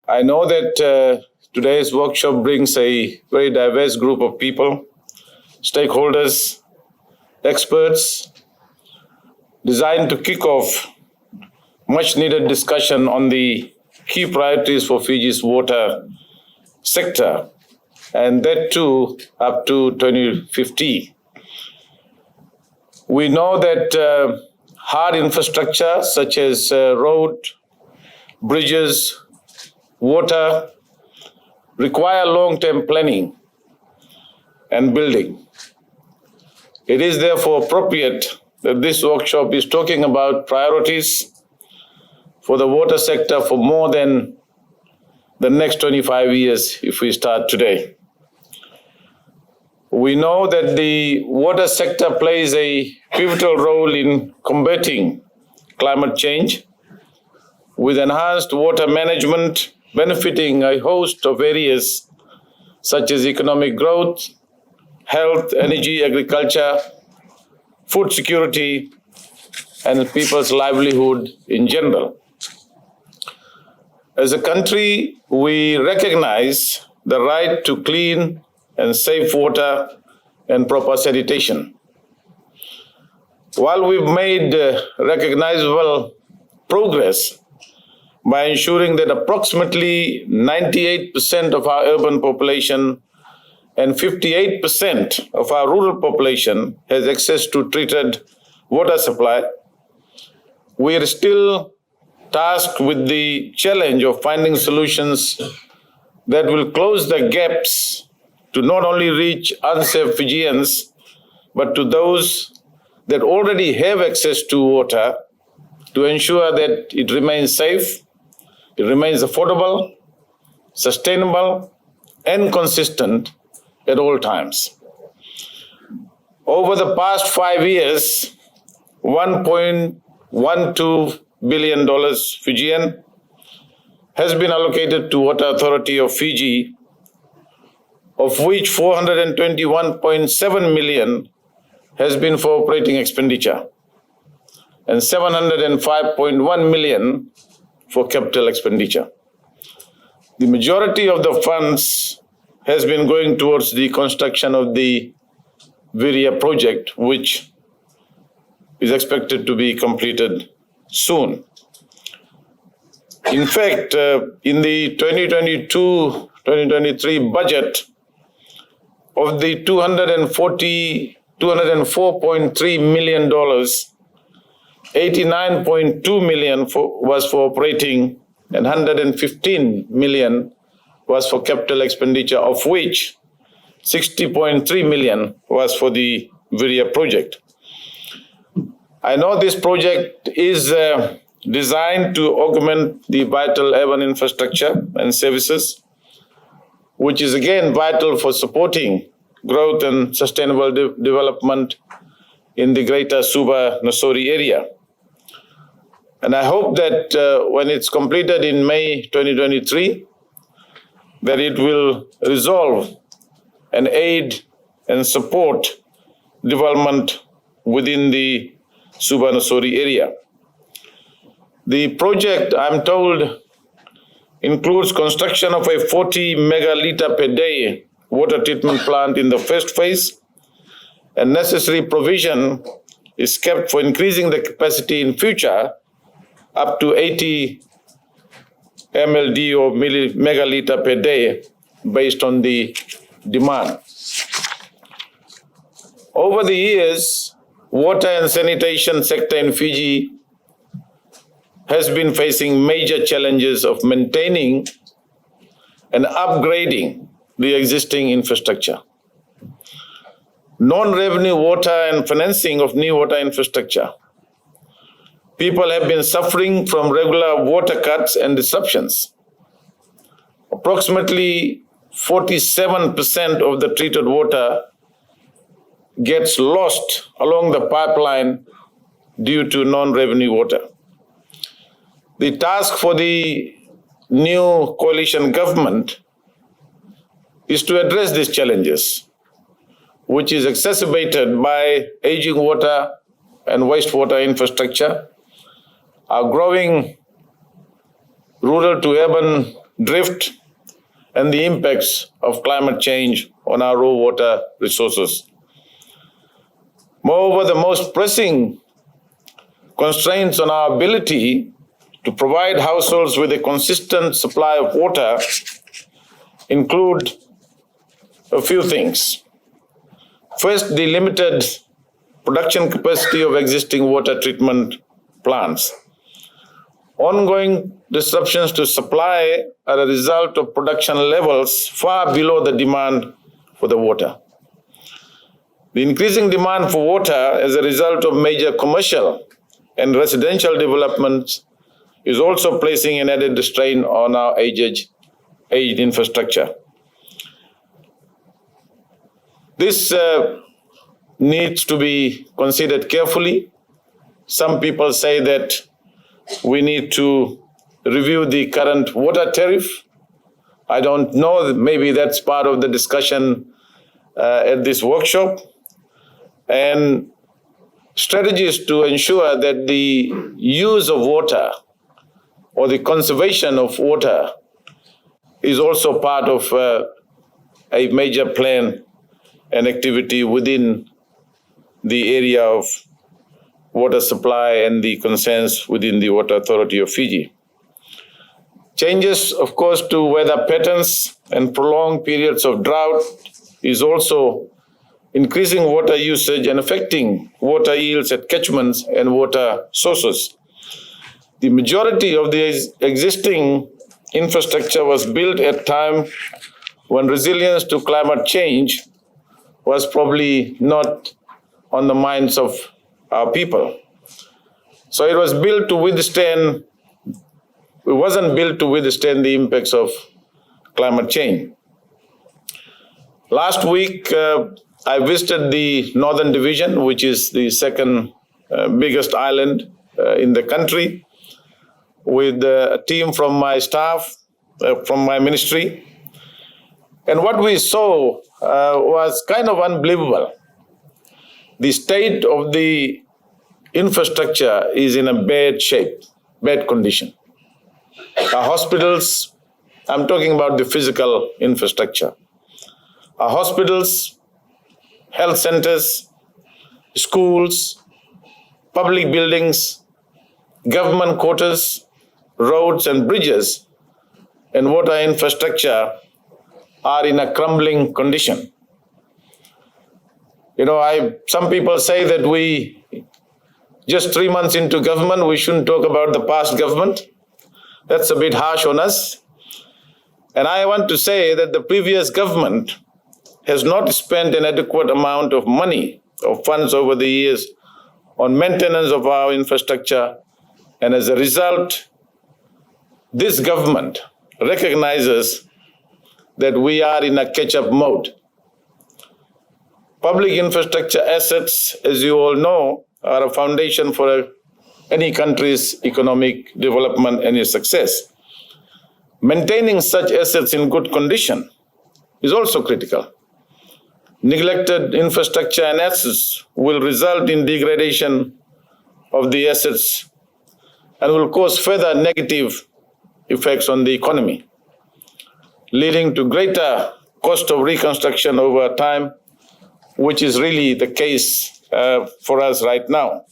I know that today's workshop brings a very diverse group of people, stakeholders, experts, designed to kick off much needed discussion on the key priorities for Fiji's water sector, and that too up to 2050. We know that hard infrastructure such as road, bridges, water require long-term planning and building. It is therefore appropriate that this workshop is talking about priorities for the water sector for more than the next 25 years if we start today. We know that the water sector plays a pivotal role in combating climate change, with enhanced water management benefiting a host of areas such as economic growth, health, energy, agriculture, food security, and people's livelihood in general. As a country, we recognize the right to clean and safe water and proper sanitation. While we've made recognizable progress by ensuring that approximately 98% of our urban population and 58% of our rural population has access to treated water supply, we are still tasked with the challenge of finding solutions that will close the gaps to not only reach unsafe Fijians, but to those that already have access to water, to ensure that it remains safe, it remains affordable, sustainable, and consistent at all times. Over the past 5 years, $1.12 billion Fijian has been allocated to Water Authority of Fiji, of which 421.7 million has been for operating expenditure and 705.1 million for capital expenditure. The majority of the funds has been going towards the construction of the Viria project, which is expected to be completed soon. In fact, in the 2022-2023 budget, of the $204.3 million, 89.2 million was for operating and 115 million was for capital expenditure, of which 60.3 million was for the Viria project. I know this project is designed to augment the vital urban infrastructure and services, which is again vital for supporting growth and sustainable development in the greater Suba-Nosori area. And I hope that when it's completed in May 2023, that it will resolve and aid and support development within the Suba-Nosori area. The project, I'm told, includes construction of a 40 megaliter per day water treatment plant in the first phase, and necessary provision is kept for increasing the capacity in future up to 80 MLD or megaliter per day based on the demand. Over the years, water and sanitation sector in Fiji has been facing major challenges of maintaining and upgrading the existing infrastructure. Non-revenue water and financing of new water infrastructure. People have been suffering from regular water cuts and disruptions. Approximately 47% of the treated water gets lost along the pipeline due to non-revenue water. The task for the new coalition government is to address these challenges, which is exacerbated by aging water and wastewater infrastructure, our growing rural to urban drift, and the impacts of climate change on our raw water resources. Moreover, the most pressing constraints on our ability to provide households with a consistent supply of water include a few things. First, the limited production capacity of existing water treatment plants. Ongoing disruptions to supply are a result of production levels far below the demand for the water. The increasing demand for water as a result of major commercial and residential developments is also placing an added strain on our aged infrastructure. This needs to be considered carefully. Some people say that we need to review the current water tariff. I don't know, maybe that's part of the discussion at this workshop. And strategies to ensure that the use of water or the conservation of water is also part of a major plan and activity within the area of water supply and the concerns within the Water Authority of Fiji. Changes, of course, to weather patterns and prolonged periods of drought is also increasing water usage and affecting water yields at catchments and water sources. The majority of the existing infrastructure was built at a time when resilience to climate change was probably not on the minds of our people. So it was built to withstand, it wasn't built to withstand the impacts of climate change. Last week, I visited the Northern Division, which is the second biggest island in the country, with a team from my staff, from my ministry. And what we saw was kind of unbelievable. The state of the infrastructure is in a bad shape, bad condition. Our hospitals, I'm talking about the physical infrastructure. Our hospitals, health centers, schools, public buildings, government quarters, roads and bridges, and water infrastructure are in a crumbling condition. You know, some people say that we, just 3 months into government, we shouldn't talk about the past government. That's a bit harsh on us. And I want to say that the previous government has not spent an adequate amount of money or funds over the years on maintenance of our infrastructure. And as a result, this government recognizes that we are in a catch-up mode. Public infrastructure assets, as you all know, are a foundation for any country's economic development and its success. Maintaining such assets in good condition is also critical. Neglected infrastructure and assets will result in degradation of the assets and will cause further negative effects on the economy, leading to greater cost of reconstruction over time, which is really the case for us right now.